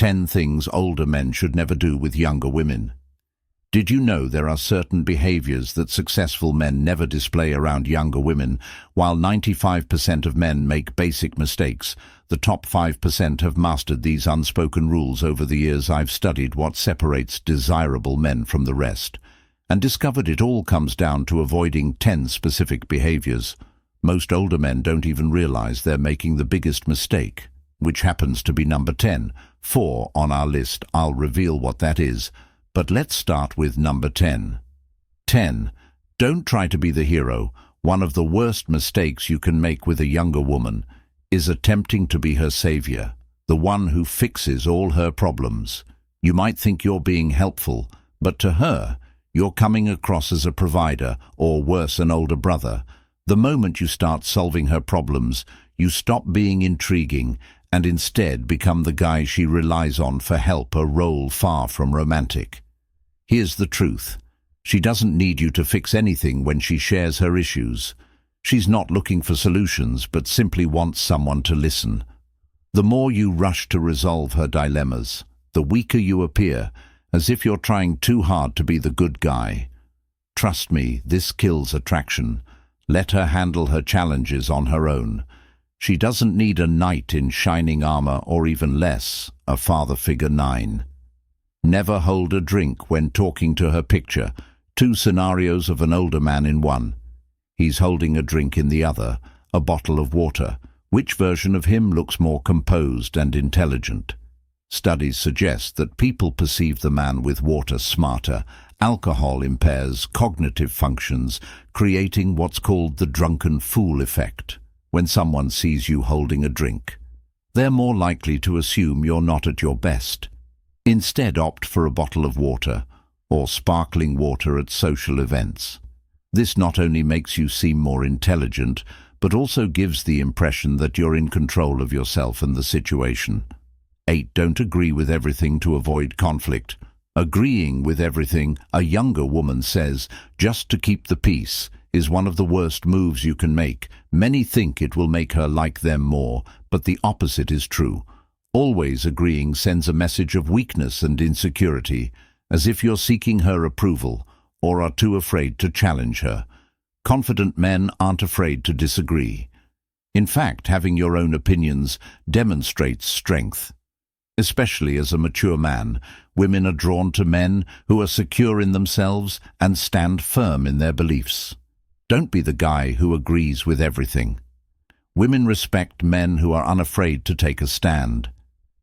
10 things older men should never do with younger women. Did you know there are certain behaviors that successful men never display around younger women? While 95% of men make basic mistakes, the top 5% have mastered these unspoken rules. Over the years I've studied what separates desirable men from the rest, and discovered it all comes down to avoiding 10 specific behaviors. Most older men don't even realize they're making the biggest mistake, which happens to be number 10. 4 on our list. I'll reveal what that is. But let's start with number 10. 10. Don't try to be the hero. One of the worst mistakes you can make with a younger woman is attempting to be her savior, the one who fixes all her problems. You might think you're being helpful, but to her, you're coming across as a provider, or worse, an older brother. The moment you start solving her problems, you stop being intriguing and instead become the guy she relies on for help, a role far from romantic. Here's the truth. She doesn't need you to fix anything when she shares her issues. She's not looking for solutions, but simply wants someone to listen. The more you rush to resolve her dilemmas, the weaker you appear, as if you're trying too hard to be the good guy. Trust me, this kills attraction. Let her handle her challenges on her own. She doesn't need a knight in shining armor, or even less, a father figure 9. Never hold a drink when talking to her. Picture 2 scenarios of an older man in one. He's holding a drink in the other, a bottle of water. Which version of him looks more composed and intelligent? Studies suggest that people perceive the man with water smarter. Alcohol impairs cognitive functions, creating what's called the drunken fool effect. When someone sees you holding a drink, they're more likely to assume you're not at your best. Instead, opt for a bottle of water or sparkling water at social events. This not only makes you seem more intelligent, but also gives the impression that you're in control of yourself and the situation. 8. Don't agree with everything to avoid conflict. Agreeing with everything, a younger woman says, just to keep the peace, is one of the worst moves you can make. Many think it will make her like them more, but the opposite is true. Always agreeing sends a message of weakness and insecurity, as if you're seeking her approval or are too afraid to challenge her. Confident men aren't afraid to disagree. In fact, having your own opinions demonstrates strength. Especially as a mature man, women are drawn to men who are secure in themselves and stand firm in their beliefs. Don't be the guy who agrees with everything. Women respect men who are unafraid to take a stand.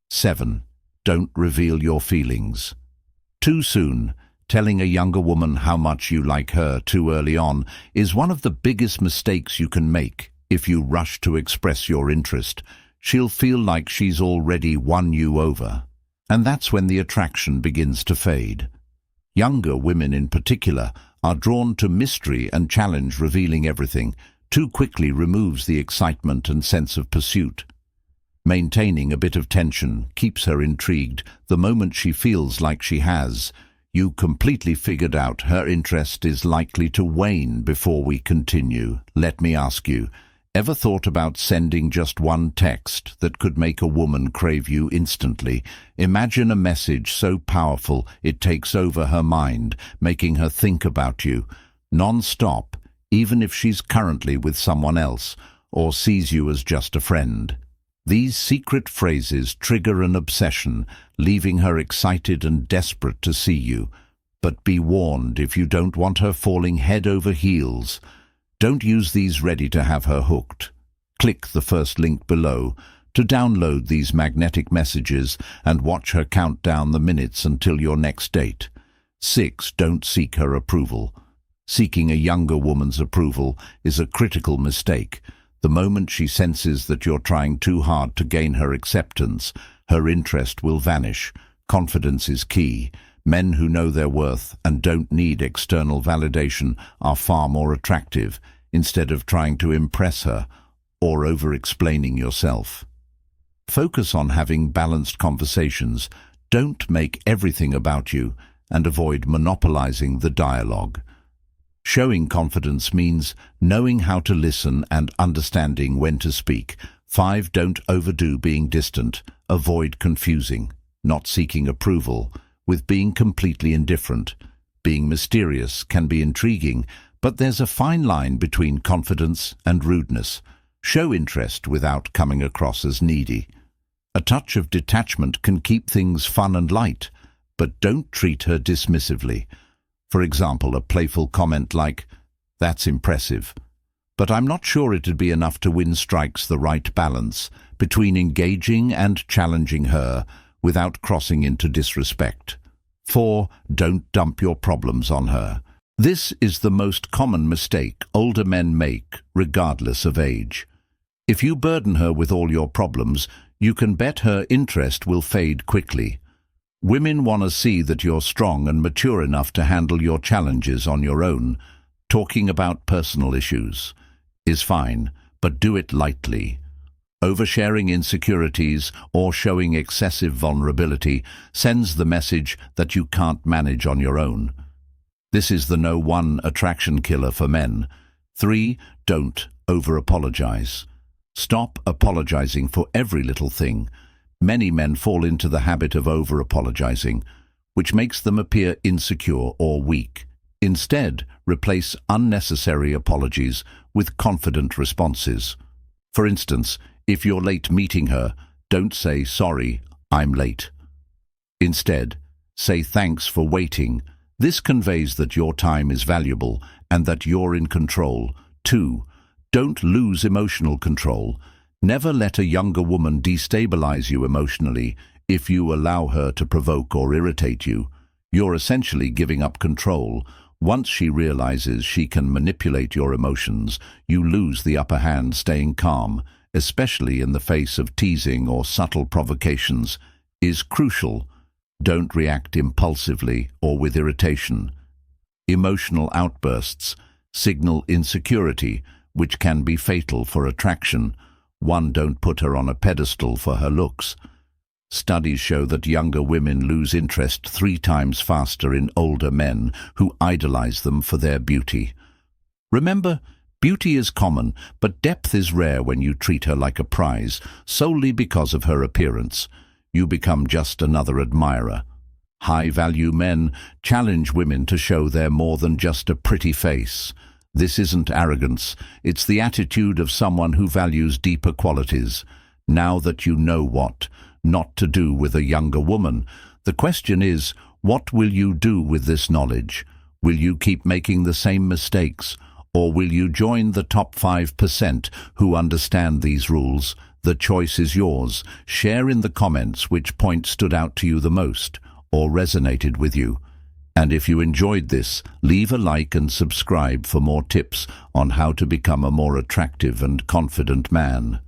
7. Don't reveal your feelings. Too soon. Telling a younger woman how much you like her too early on is one of the biggest mistakes you can make. If you rush to express your interest, she'll feel like she's already won you over, and that's when the attraction begins to fade. Younger women in particular are drawn to mystery and challenge. Revealing everything too quickly removes the excitement and sense of pursuit. Maintaining a bit of tension keeps her intrigued. The moment she feels like she has you completely figured out her interest is likely to wane. Before we continue, let me ask you, ever thought about sending just one text that could make a woman crave you instantly? Imagine a message so powerful it takes over her mind, making her think about you non-stop, even if she's currently with someone else or sees you as just a friend. These secret phrases trigger an obsession, leaving her excited and desperate to see you. But be warned, if you don't want her falling head over heels, don't use these ready to have her hooked. Click the first link below to download these magnetic messages and watch her count down the minutes until your next date. 6. Don't seek her approval. Seeking a younger woman's approval is a critical mistake. The moment she senses that you're trying too hard to gain her acceptance, her interest will vanish. Confidence is key. Men who know their worth and don't need external validation are far more attractive, instead of trying to impress her or over-explaining yourself. Focus on having balanced conversations. Don't make everything about you, and avoid monopolizing the dialogue. Showing confidence means knowing how to listen and understanding when to speak. 5. Don't overdo being distant. Avoid confusing. not seeking approval, with being completely indifferent. Being mysterious can be intriguing, but there's a fine line between confidence and rudeness. Show interest without coming across as needy. A touch of detachment can keep things fun and light, but don't treat her dismissively. For example, a playful comment like, "That's impressive," but I'm not sure it'd be enough to win strikes the right balance between engaging and challenging her without crossing into disrespect. 4. Don't dump your problems on her. This is the most common mistake older men make, regardless of age. If you burden her with all your problems, you can bet her interest will fade quickly. Women want to see that you're strong and mature enough to handle your challenges on your own. Talking about personal issues is fine, but do it lightly. Oversharing insecurities or showing excessive vulnerability sends the message that you can't manage on your own. This is the #1 attraction killer for men. 3. Don't over-apologize. Stop apologizing for every little thing. Many men fall into the habit of over-apologizing, which makes them appear insecure or weak. Instead, replace unnecessary apologies with confident responses. For instance, if you're late meeting her, don't say, "Sorry, I'm late." Instead, say, "Thanks for waiting." This conveys that your time is valuable and that you're in control. 2. Don't lose emotional control. Never let a younger woman destabilize you emotionally. If you allow her to provoke or irritate you, you're essentially giving up control. Once she realizes she can manipulate your emotions, you lose the upper hand. Staying calm, especially in the face of teasing or subtle provocations, is crucial. Don't react impulsively or with irritation. Emotional outbursts signal insecurity, which can be fatal for attraction. 1. Don't put her on a pedestal for her looks. Studies show that younger women lose interest 3 times faster in older men who idolize them for their beauty. Remember, beauty is common, but depth is rare when you treat her like a prize solely because of her appearance. You become just another admirer. High-value men challenge women to show they're more than just a pretty face. This isn't arrogance, it's the attitude of someone who values deeper qualities. Now that you know what not to do with a younger woman, the question is, what will you do with this knowledge? Will you keep making the same mistakes, or will you join the top 5% who understand these rules? The choice is yours. Share in the comments which point stood out to you the most or resonated with you. And if you enjoyed this, leave a like and subscribe for more tips on how to become a more attractive and confident man.